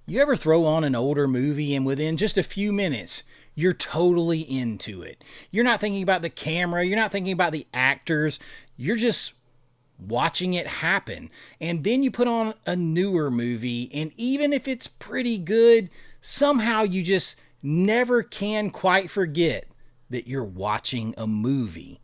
You ever throw on an older movie and within just a few minutes, you're totally into it? You're not thinking about the camera, you're not thinking about the actors, you're just watching it happen. And then you put on a newer movie, and even if it's pretty good, somehow you just never can quite forget that you're watching a movie.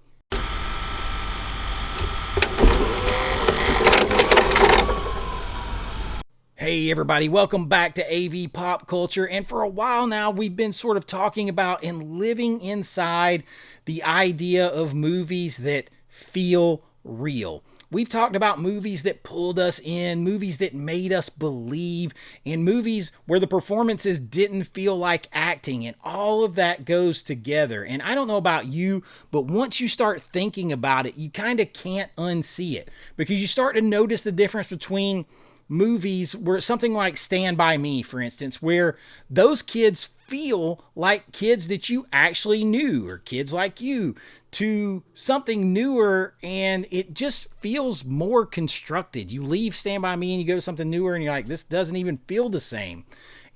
Hey everybody, welcome back to AV Pop Culture. And for a while now, we've been sort of talking about and living inside the idea of movies that feel real. We've talked about movies that pulled us in, movies that made us believe, and movies where the performances didn't feel like acting, and all of that goes together. And I don't know about you, but once you start thinking about it, you kind of can't unsee it, because you start to notice the difference between movies where something like Stand By Me, for instance, where those kids feel like kids that you actually knew or kids like you, to something newer, and it just feels more constructed. You leave Stand By Me and you go to something newer and you're like, this doesn't even feel the same.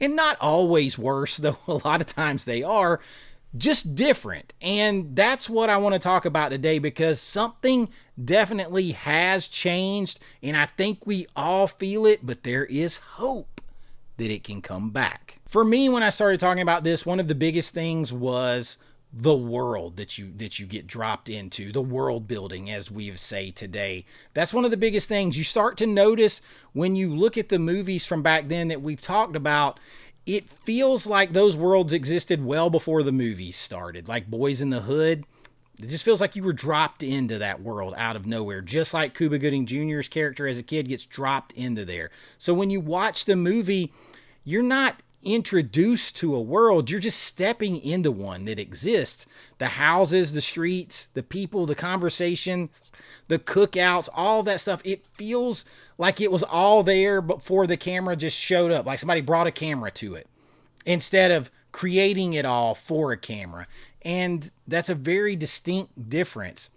And not always worse, though a lot of times they are, just different. And that's what I want to talk about today, because something definitely has changed, and I think we all feel it, but there is hope that it can come back. For me, when I started talking about this, one of the biggest things was the world that you get dropped into, the world building, as we say today. That's one of the biggest things you start to notice when you look at the movies from back then that we've talked about. It feels like those worlds existed well before the movies started, like Boys in the Hood. It just feels like you were dropped into that world out of nowhere, just like Cuba Gooding Jr.'s character as a kid gets dropped into there. So when you watch the movie, you're not introduced to a world, you're just stepping into one that exists. The houses, the streets, the people, the conversation, the cookouts, all that stuff, it feels like it was all there before the camera just showed up, like somebody brought a camera to it instead of creating it all for a camera. And that's a very distinct difference.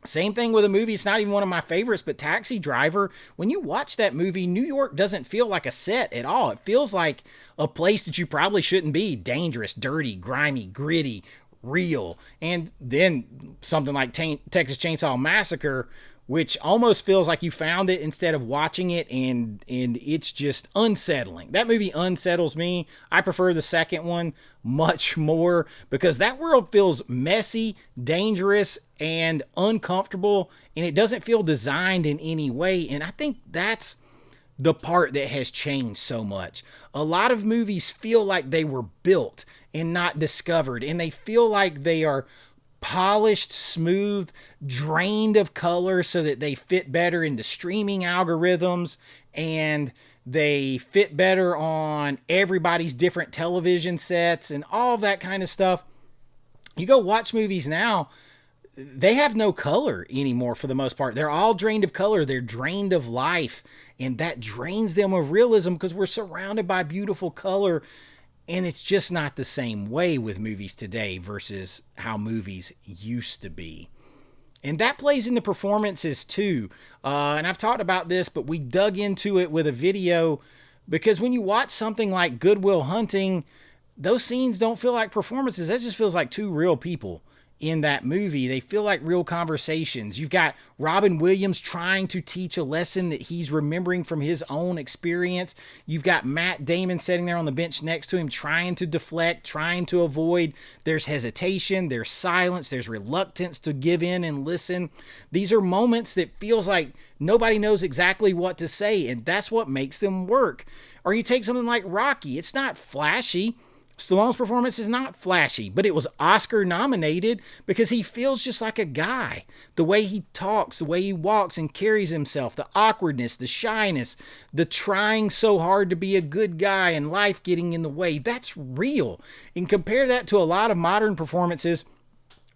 Same thing with a movie. It's not even one of my favorites, but Taxi Driver, when you watch that movie, New York doesn't feel like a set at all. It feels like a place that you probably shouldn't be. Dangerous, dirty, grimy, gritty, real. And then something like Texas Chainsaw Massacre, which almost feels like you found it instead of watching it, and it's just unsettling. That movie unsettles me. I prefer the second one much more, because that world feels messy, dangerous, and uncomfortable, and it doesn't feel designed in any way. And I think that's the part that has changed so much. A lot of movies feel like they were built and not discovered, and they feel like they are polished, smooth, drained of color so that they fit better into streaming algorithms, and they fit better on everybody's different television sets and all that kind of stuff. You go watch movies now, they have no color anymore for the most part. They're all drained of color. They're drained of life, and that drains them of realism, because we're surrounded by beautiful color. And it's just not the same way with movies today versus how movies used to be. And that plays into performances too. And I've talked about this, but we dug into it with a video, because when you watch something like Good Will Hunting, those scenes don't feel like performances. That just feels like two real people in that movie. They feel like real conversations. You've got Robin Williams trying to teach a lesson that he's remembering from his own experience. You've got Matt Damon sitting there on the bench next to him, trying to deflect, trying to avoid. There's hesitation, there's silence, there's reluctance to give in and listen. These are moments that feels like nobody knows exactly what to say, and that's what makes them work. Or you take something like Rocky. It's not flashy. Stallone's performance is not flashy, but it was Oscar nominated because he feels just like a guy. The way he talks, the way he walks and carries himself, the awkwardness, the shyness, the trying so hard to be a good guy and life getting in the way, that's real. And compare that to a lot of modern performances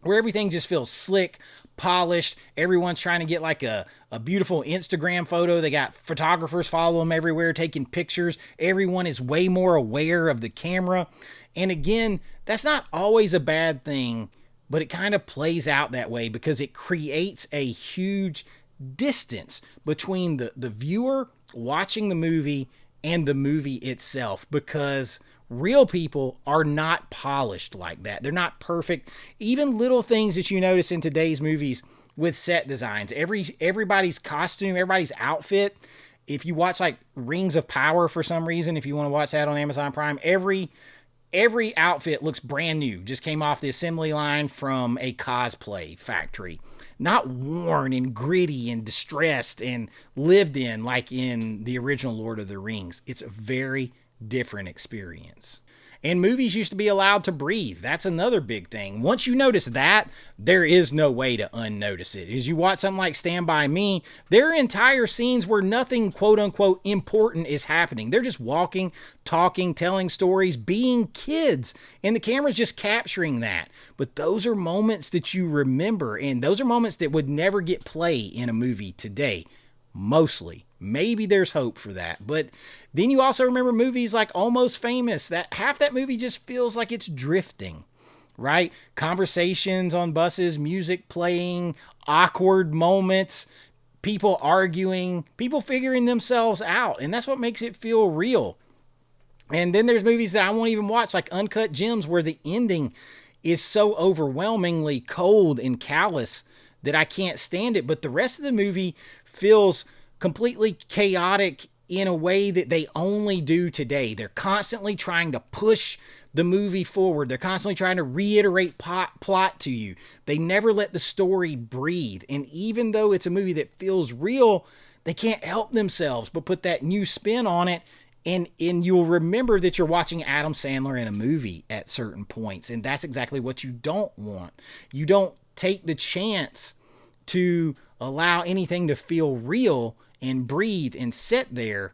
where everything just feels slick, polished. Everyone's trying to get like a beautiful Instagram photo. They got photographers follow them everywhere taking pictures. Everyone is way more aware of the camera. And again, that's not always a bad thing, but it kind of plays out that way because it creates a huge distance between the viewer watching the movie and the movie itself, because real people are not polished like that. They're not perfect. Even little things that you notice in today's movies with set designs, everybody's costume, everybody's outfit. If you watch like Rings of Power for some reason, if you want to watch that on Amazon Prime, every outfit looks brand new. Just came off the assembly line from a cosplay factory. Not worn and gritty and distressed and lived in like in the original Lord of the Rings. It's a very different experience. And movies used to be allowed to breathe. That's another big thing. Once you notice that, there is no way to unnotice it. As you watch something like Stand By Me, there are entire scenes where nothing quote unquote important is happening. They're just walking, talking, telling stories, being kids, and the camera's just capturing that. But those are moments that you remember, and those are moments that would never get play in a movie today. Mostly. Maybe there's hope for that. But then you also remember movies like Almost Famous, that half that movie just feels like it's drifting, right? Conversations on buses, music playing, awkward moments, people arguing, people figuring themselves out. And that's what makes it feel real. And then there's movies that I won't even watch, like Uncut Gems, where the ending is so overwhelmingly cold and callous that I can't stand it. But the rest of the movie feels completely chaotic in a way that they only do today. They're constantly trying to push the movie forward. They're constantly trying to reiterate plot to you. They never let the story breathe. And even though it's a movie that feels real, they can't help themselves but put that new spin on it. And you'll remember that you're watching Adam Sandler in a movie at certain points. And that's exactly what you don't want. You don't take the chance to allow anything to feel real and breathe and sit there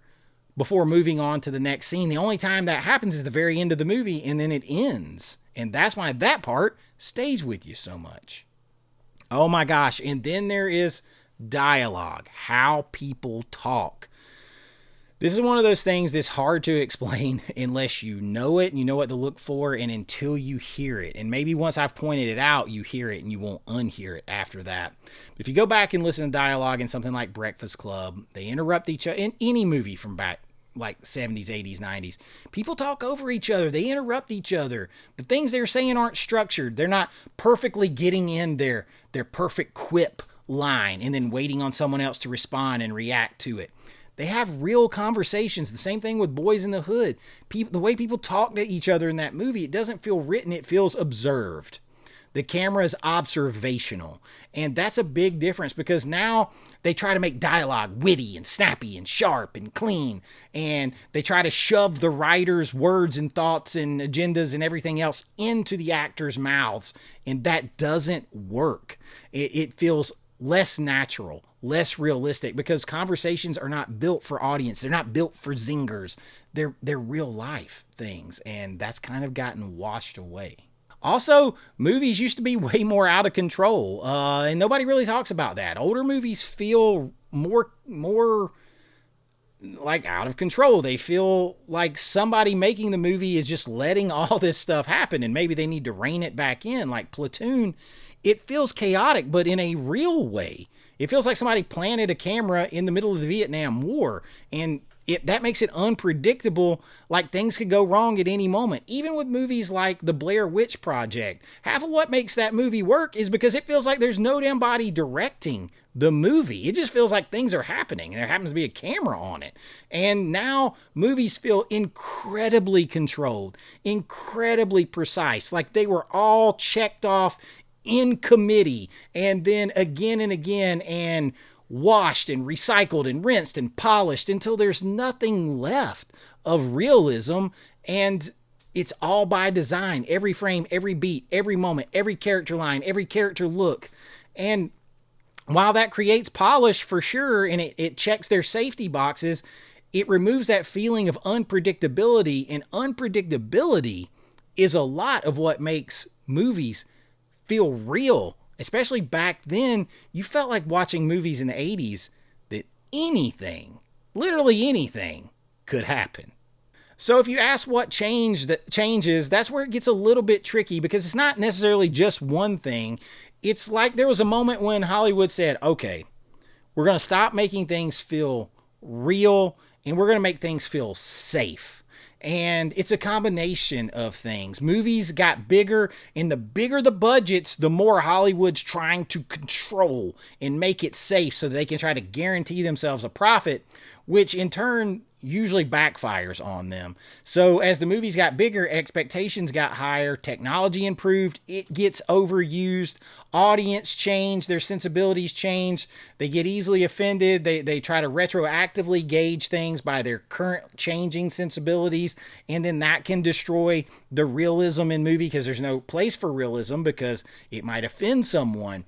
before moving on to the next scene. The only time that happens is the very end of the movie, and then it ends. And that's why that part stays with you so much. Oh my gosh. And then there is dialogue, how people talk. This is one of those things that's hard to explain unless you know it and you know what to look for, and until you hear it. And maybe once I've pointed it out, you hear it and you won't unhear it after that. But if you go back and listen to dialogue in something like Breakfast Club, they interrupt each other. In any movie from back like 70s, 80s, 90s, people talk over each other. They interrupt each other. The things they're saying aren't structured. They're not perfectly getting in their perfect quip line and then waiting on someone else to respond and react to it. They have real conversations. The same thing with Boys in the Hood. The way people talk to each other in that movie, it doesn't feel written. It feels observed. The camera is observational. And that's a big difference, because now they try to make dialogue witty and snappy and sharp and clean. And they try to shove the writer's words and thoughts and agendas and everything else into the actors' mouths. And that doesn't work. It feels less natural, less realistic, because conversations are not built for audience. They're not built for zingers. They're real life things, and that's kind of gotten washed away. Also, movies used to be way more out of control, and nobody really talks about that. Older movies feel more like out of control. They feel like somebody making the movie is just letting all this stuff happen, and maybe they need to rein it back in. Like Platoon, it feels chaotic, but in a real way. It feels like somebody planted a camera in the middle of the Vietnam War, and that makes it unpredictable, like things could go wrong at any moment. Even with movies like The Blair Witch Project, half of what makes that movie work is because it feels like there's no damn body directing the movie. It just feels like things are happening, and there happens to be a camera on it. And now movies feel incredibly controlled, incredibly precise, like they were all checked off in committee, and then again and again, and washed and recycled and rinsed and polished until there's nothing left of realism. And it's all by design. Every frame, every beat, every moment, every character line, every character look. And while that creates polish for sure, and it checks their safety boxes, it removes that feeling of unpredictability, and unpredictability is a lot of what makes movies feel real. Especially back then, you felt like watching movies in the 80s that anything, literally anything, could happen. So if you ask what changes, that's where it gets a little bit tricky, because it's not necessarily just one thing. It's like there was a moment when Hollywood said, okay, we're going to stop making things feel real and we're going to make things feel safe. And it's a combination of things. Movies got bigger, and the bigger the budgets, the more Hollywood's trying to control and make it safe so they can try to guarantee themselves a profit, which in turn usually backfires on them. So as the movies got bigger, expectations got higher, technology improved, it gets overused, audience change, their sensibilities change, they get easily offended, they try to retroactively gauge things by their current changing sensibilities, and then that can destroy the realism in movie because there's no place for realism because it might offend someone.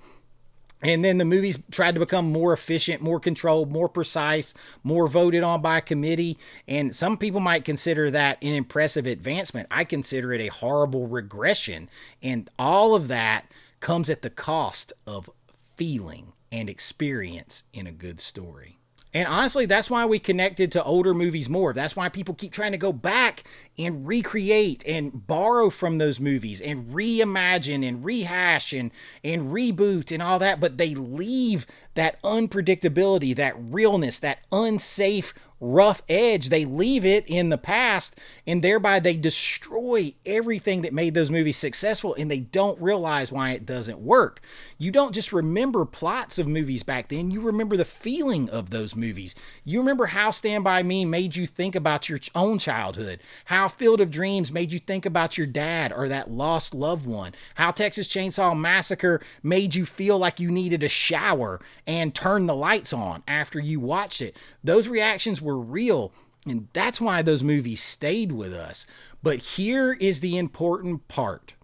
And then the movies tried to become more efficient, more controlled, more precise, more voted on by a committee. And some people might consider that an impressive advancement. I consider it a horrible regression. And all of that comes at the cost of feeling and experience in a good story. And honestly, that's why we connected to older movies more. That's why people keep trying to go back and recreate and borrow from those movies and reimagine and rehash and reboot and all that. But they leave that unpredictability, that realness, that unsafe, rough edge. They leave it in the past, and thereby they destroy everything that made those movies successful, and they don't realize why it doesn't work. You don't just remember plots of movies back then. You remember the feeling of those movies. You remember how Stand By Me made you think about your own childhood, how Field of Dreams made you think about your dad or that lost loved one, how Texas Chainsaw Massacre made you feel like you needed a shower and turn the lights on after you watched it. Those reactions were real, and that's why those movies stayed with us. But here is the important part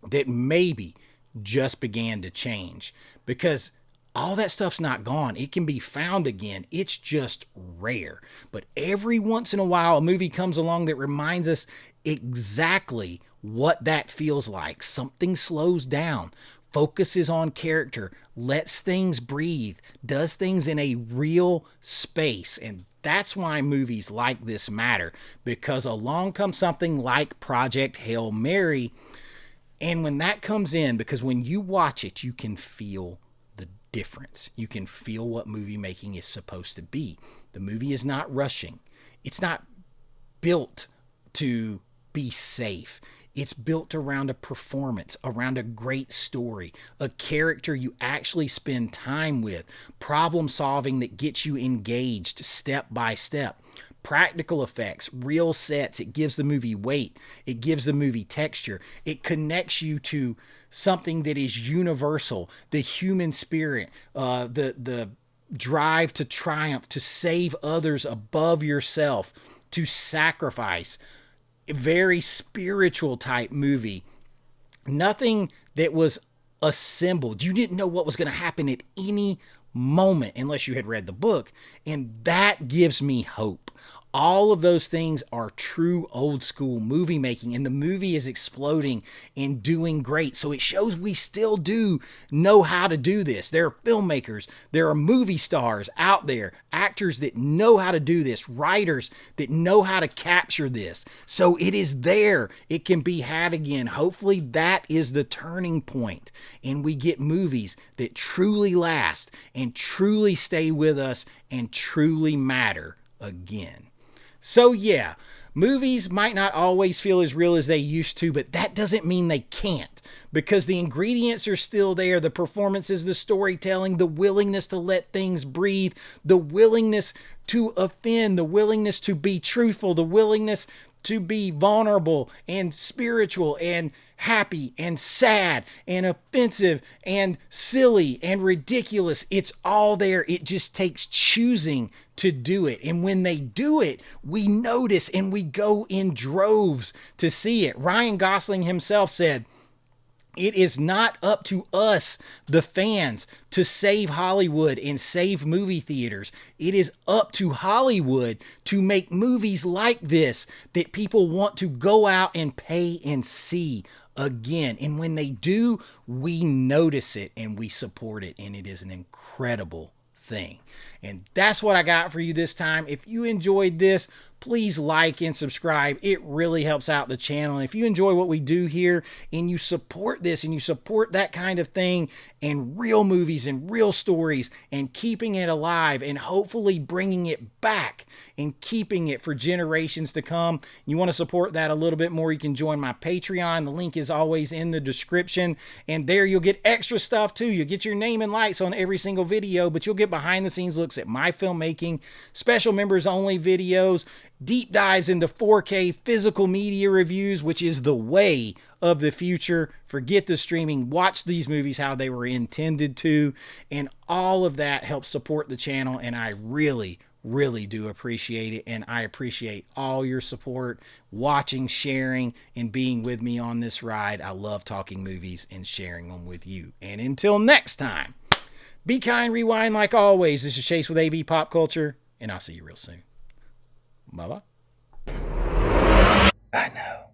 that maybe just began to change, because all that stuff's not gone. It can be found again. It's just rare. But every once in a while, a movie comes along that reminds us exactly what that feels like. Something slows down, focuses on character, lets things breathe, does things in a real space. And that's why movies like this matter, because along comes something like Project Hail Mary. And when that comes in, because when you watch it, you can feel the difference. You can feel what movie making is supposed to be. The movie is not rushing. It's not built to be safe. It's built around a performance, around a great story, a character you actually spend time with, problem solving that gets you engaged step by step, practical effects, real sets. It gives the movie weight. It gives the movie texture. It connects you to something that is universal, the human spirit, the drive to triumph, to save others above yourself, to sacrifice. A very spiritual type movie. Nothing that was assembled. You didn't know what was going to happen at any moment unless you had read the book. And that gives me hope. All of those things are true old school movie making, and the movie is exploding and doing great. So it shows we still do know how to do this. There are filmmakers, there are movie stars out there, actors that know how to do this, writers that know how to capture this. So it is there. It can be had again. Hopefully that is the turning point, and we get movies that truly last and truly stay with us and truly matter again. So yeah, movies might not always feel as real as they used to, but that doesn't mean they can't, because the ingredients are still there. The performances, the storytelling, the willingness to let things breathe, the willingness to offend, the willingness to be truthful, the willingness to be vulnerable and spiritual and happy and sad and offensive and silly and ridiculous. It's all there. It just takes choosing to do it. And when they do it, we notice and we go in droves to see it. Ryan Gosling himself said, "It is not up to us, the fans, to save Hollywood and save movie theaters. It is up to Hollywood to make movies like this that people want to go out and pay and see again." And when they do, we notice it and we support it. And it is an incredible thing. And that's what I got for you this time. If you enjoyed this, please like and subscribe. It really helps out the channel. And if you enjoy what we do here and you support this and you support that kind of thing and real movies and real stories and keeping it alive and hopefully bringing it back and keeping it for generations to come. You want to support that a little bit more, you can join my Patreon. The link is always in the description, and there you'll get extra stuff too. You'll get your name and lights on every single video, but you'll get behind the scenes looks at my filmmaking, special members only videos, deep dives into 4K physical media reviews, which is the way of the future. Forget the streaming. Watch these movies how they were intended to, and all of that helps support the channel, and I really do appreciate it. And I appreciate all your support, watching, sharing, and being with me on this ride. I love talking movies and sharing them with you. And until next time, be kind, rewind like always. This is Chase with AV Pop Culture, and I'll see you real soon. Bye-bye. I know.